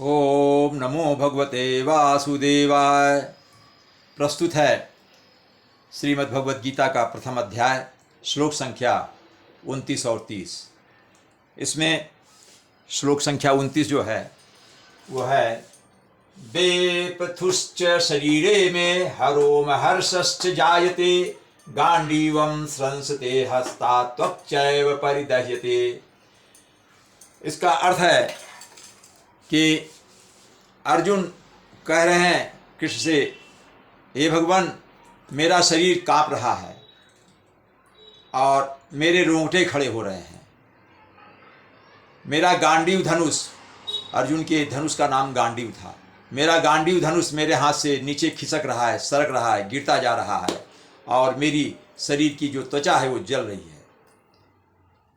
ओम नमो भगवते वासुदेवाय। प्रस्तुत है श्रीमद् भगवद गीता का प्रथम अध्याय, श्लोक संख्या 29 और 30। इसमें श्लोक संख्या 29 जो है वो है बेपथुश्च शरीरे में हरोम हर्षश्च जायते गांडीवम स्रंसते हस्ता त्वक्चैव परिदह्यते। इसका अर्थ है कि अर्जुन कह रहे हैं कृष्ण से, हे भगवान, मेरा शरीर कांप रहा है और मेरे रोंगटे खड़े हो रहे हैं। मेरा गांडीव धनुष, अर्जुन के धनुष का नाम गांडीव था, मेरा गांडीव धनुष मेरे हाथ से नीचे खिसक रहा है, सरक रहा है, गिरता जा रहा है और मेरी शरीर की जो त्वचा है वो जल रही है।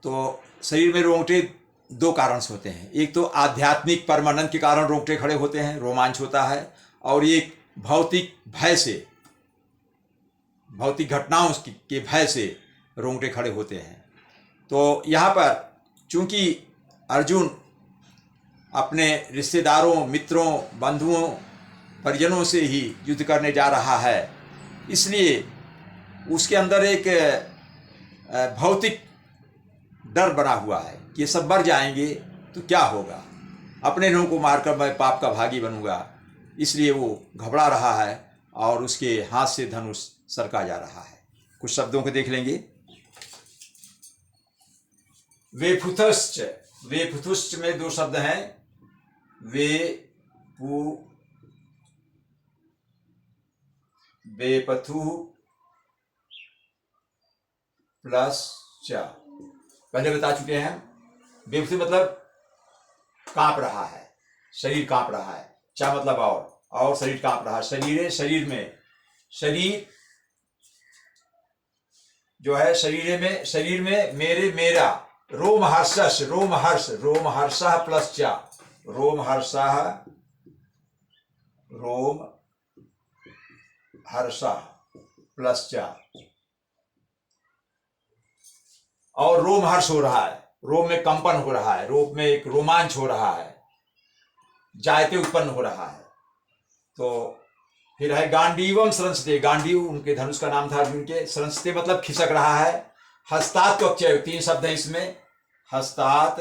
तो शरीर में रोंगटे दो कारण से होते हैं। एक तो आध्यात्मिक परमानंद के कारण रोंगटे खड़े होते हैं, रोमांच होता है, और एक भौतिक भय से, भौतिक घटनाओं के भय से रोंगटे खड़े होते हैं। तो यहाँ पर चूंकि अर्जुन अपने रिश्तेदारों, मित्रों, बंधुओं, परिजनों से ही युद्ध करने जा रहा है, इसलिए उसके अंदर एक भौतिक डर बना हुआ है कि ये सब मर जाएंगे तो क्या होगा, अपने लोगों को मारकर मैं पाप का भागी बनूंगा। इसलिए वो घबरा रहा है और उसके हाथ से धनुष सरका जा रहा है। कुछ शब्दों को देख लेंगे। वेपुथश्च, वेपुथुश्च में दो शब्द हैं, वेपथु प्लस च, पहले बता चुके हैं। बेपथु मतलब कांप रहा है, शरीर कांप रहा है। चा मतलब और शरीर कांप रहा है। शरीर, शरीर में, शरीर जो है शरीर में मेरे, मेरा, रोम हर्षस, रोम हर्ष, रोम हर्षः प्लस चा, रोम हर्षः, रोम हर्षः प्लस चा, और रोम हर्ष हो रहा है, रोम में कंपन हो रहा है, रोम में एक रोमांच हो रहा है, जायते उत्पन्न हो रहा है। तो फिर है गांडीवम स्रंसते, गांडीव उनके धनुष का नाम था अर्जुन के, स्रंसते मतलब खिसक रहा है। हस्तात त्वक्चैव, तीन शब्द है इसमें, हस्तात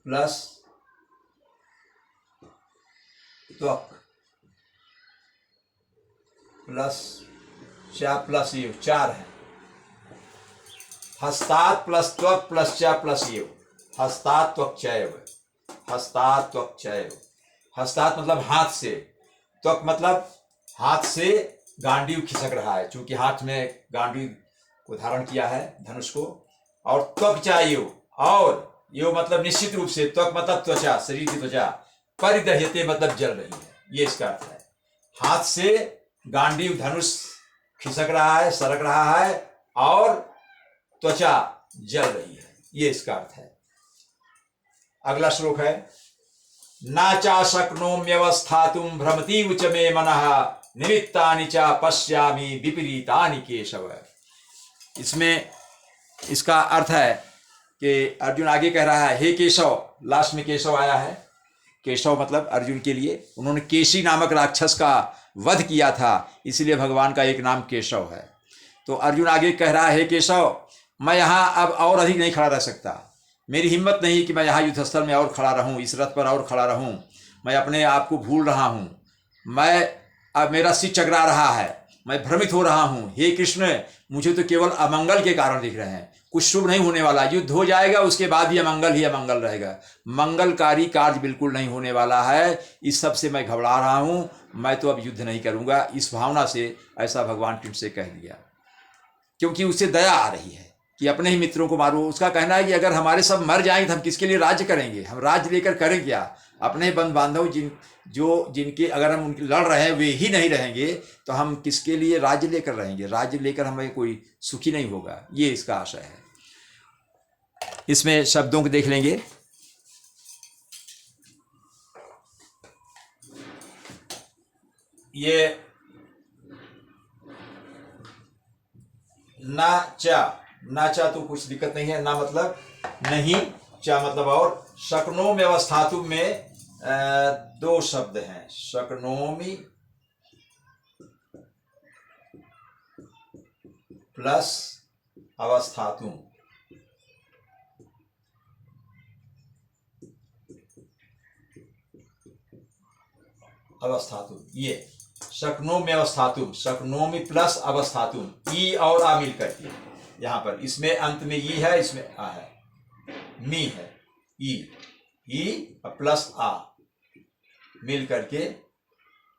प्लस त्वक प्लस चा प्लस ये चार है। हस्तात प्लस त्वक प्लस चा प्लस ये, हस्तात त्वक्चैव, हस्तात त्वक्चैव। हस्तात मतलब हाथ से, त्वक मतलब हाथ से गांडीव खिसक रहा है, चूंकि हाथ में गांडीव को धारण किया है, धनुष को। और त्वक्चायो, और यो मतलब निश्चित रूप से, त्वक मतलब त्वचा, शरीर की त्वचा, परिदह्यते मतलब जल रही है, ये इसका अर्थ है। हाथ से गांडीव धनुष खिसक रहा है, सरक रहा है और त्वचा जल रही है, ये इसका अर्थ है। अगला श्लोक है, नाचा शक्नोम्यवस्थातुं भ्रमति च मे मनः निमित्तानि च पश्यामि विपरीतानि केशव। इसमें इसका अर्थ है कि अर्जुन आगे कह रहा है, हे केशव, लास्ट में केशव आया है। केशव मतलब अर्जुन के लिए, उन्होंने केशी नामक राक्षस का वध किया था, इसलिए भगवान का एक नाम केशव है। तो अर्जुन आगे कह रहा है, हे केशव, मैं यहाँ अब और अधिक नहीं खड़ा रह सकता, मेरी हिम्मत नहीं कि मैं यहाँ युद्धस्थल में और खड़ा रहूँ, इस रथ पर और खड़ा रहूँ। मैं अपने आप को भूल रहा हूँ, मैं अब मेरा सिर चकरा रहा है, मैं भ्रमित हो रहा हूँ। हे कृष्ण, मुझे तो केवल अमंगल के कारण दिख रहे हैं, कुछ शुभ नहीं होने वाला। युद्ध हो जाएगा, उसके बाद ही अमंगल रहेगा, मंगलकारी कार्य बिल्कुल नहीं होने वाला है। इस सब से मैं घबरा रहा हूँ, मैं तो अब युद्ध नहीं करूँगा। इस भावना से ऐसा भगवान कृष्ण से कह दिया, क्योंकि उससे दया आ रही है कि अपने ही मित्रों को मारो। उसका कहना है कि अगर हमारे सब मर जाएंगे तो हम किसके लिए राज्य करेंगे, हम राज्य लेकर करें क्या। अपने बंधु बांधव जिनके अगर हम उनके लड़ रहे हैं वे ही नहीं रहेंगे तो हम किसके लिए राज्य लेकर रहेंगे। राज्य लेकर हमें कोई सुखी नहीं होगा, ये इसका आशय है। इसमें शब्दों को देख लेंगे। ये न च ना चा तो कुछ दिक्कत नहीं है, ना मतलब नहीं, चा मतलब और। शक्नोम अवस्थातुम में दो शब्द हैं, शक्नोमी प्लस अवस्थातुम। अवस्थातुम ये शक्नोम में अवस्थातुम, शक्नोमी प्लस अवस्थातुम, ई और आ मिल करके। यहां पर इसमें अंत में ई है, इसमें आ है, मी है, ई प्लस आ मिल करके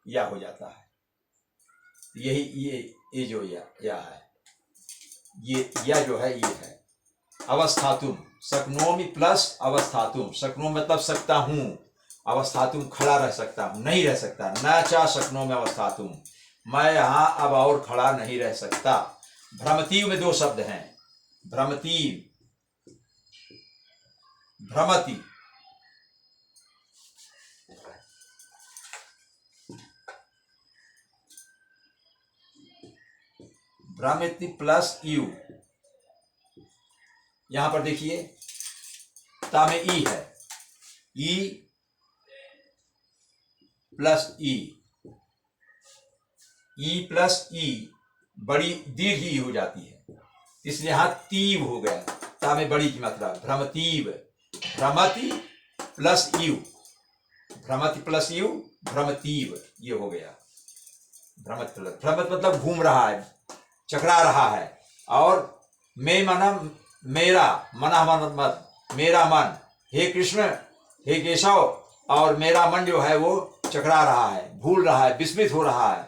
या हो जाता है। यही ये जो या है, ये या जो है ये है अवस्थातुम। शक्नोमी प्लस अवस्थातुम, शक्नोम मतलब सकता हूं, अवस्थातुम खड़ा रह सकता हूं, नहीं रह सकता। न चा शक्नोम अवस्थातुम, मैं यहां अब और खड़ा नहीं रह सकता। भ्रमतीव में दो शब्द हैं, भ्रमतीव, भ्रमति, भ्रमति प्लस यू। यहां पर देखिए ता में ई है, ई प्लस ई प्लस ई बड़ी दीर्घ ई हो जाती है, इसलिए यहां तीव हो गया। ता में बड़ी की मात्रा, भ्रमतीव, भ्रमति प्लस यू, भ्रमति प्लस यू, भ्रमतीव ये हो गया। भ्रमत प्लस, भ्रमत मतलब घूम रहा है, चकरा रहा है। और मैं मना मेरा, मना मन मत, मेरा मन, हे कृष्ण हे केशव, और मेरा मन जो है वो चकरा रहा है, भूल रहा है, विस्मित हो रहा है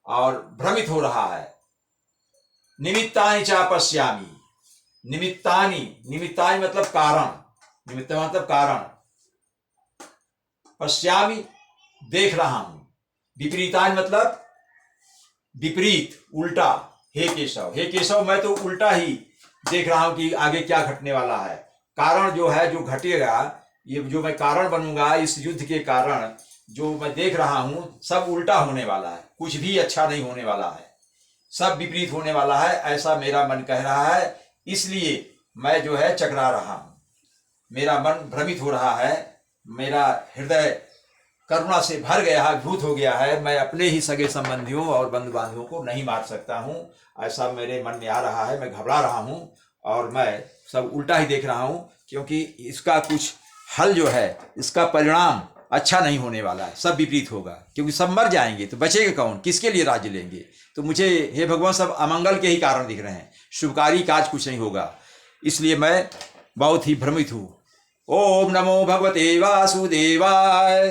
और भ्रमित हो रहा है। निमित्तानि चा पश्यामि, निमित्तानि, निमित्तानि मतलब कारण, निमित्त मतलब कारण, पश्यामि देख रहा हूं, विपरीतानि मतलब विपरीत, उल्टा, हे केशव, हे केशव मैं तो उल्टा ही देख रहा हूं कि आगे क्या घटने वाला है। कारण जो है, जो घटेगा, ये जो मैं कारण बनूंगा इस युद्ध के कारण, जो मैं देख रहा हूं सब उल्टा होने वाला है, कुछ भी अच्छा नहीं होने वाला है, सब विपरीत होने वाला है, ऐसा मेरा मन कह रहा है। इसलिए मैं जो है चकरा रहा हूं, मेरा मन भ्रमित हो रहा है, मेरा हृदय करुणा से भर गया है, भूत हो गया है। मैं अपने ही सगे संबंधियों और बंधु बांधवों को नहीं मार सकता हूं, ऐसा मेरे मन में आ रहा है। मैं घबरा रहा हूं और मैं सब उल्टा ही देख रहा हूं, क्योंकि इसका कुछ हल जो है, इसका परिणाम अच्छा नहीं होने वाला है, सब विपरीत होगा, क्योंकि सब मर जाएंगे तो बचेगा कौन, किसके लिए राज्य लेंगे। तो मुझे हे भगवान सब अमंगल के ही कारण दिख रहे हैं, शुभकारी काज कुछ नहीं होगा, इसलिए मैं बहुत ही भ्रमित हूँ। ओम नमो भगवते वासुदेवाय।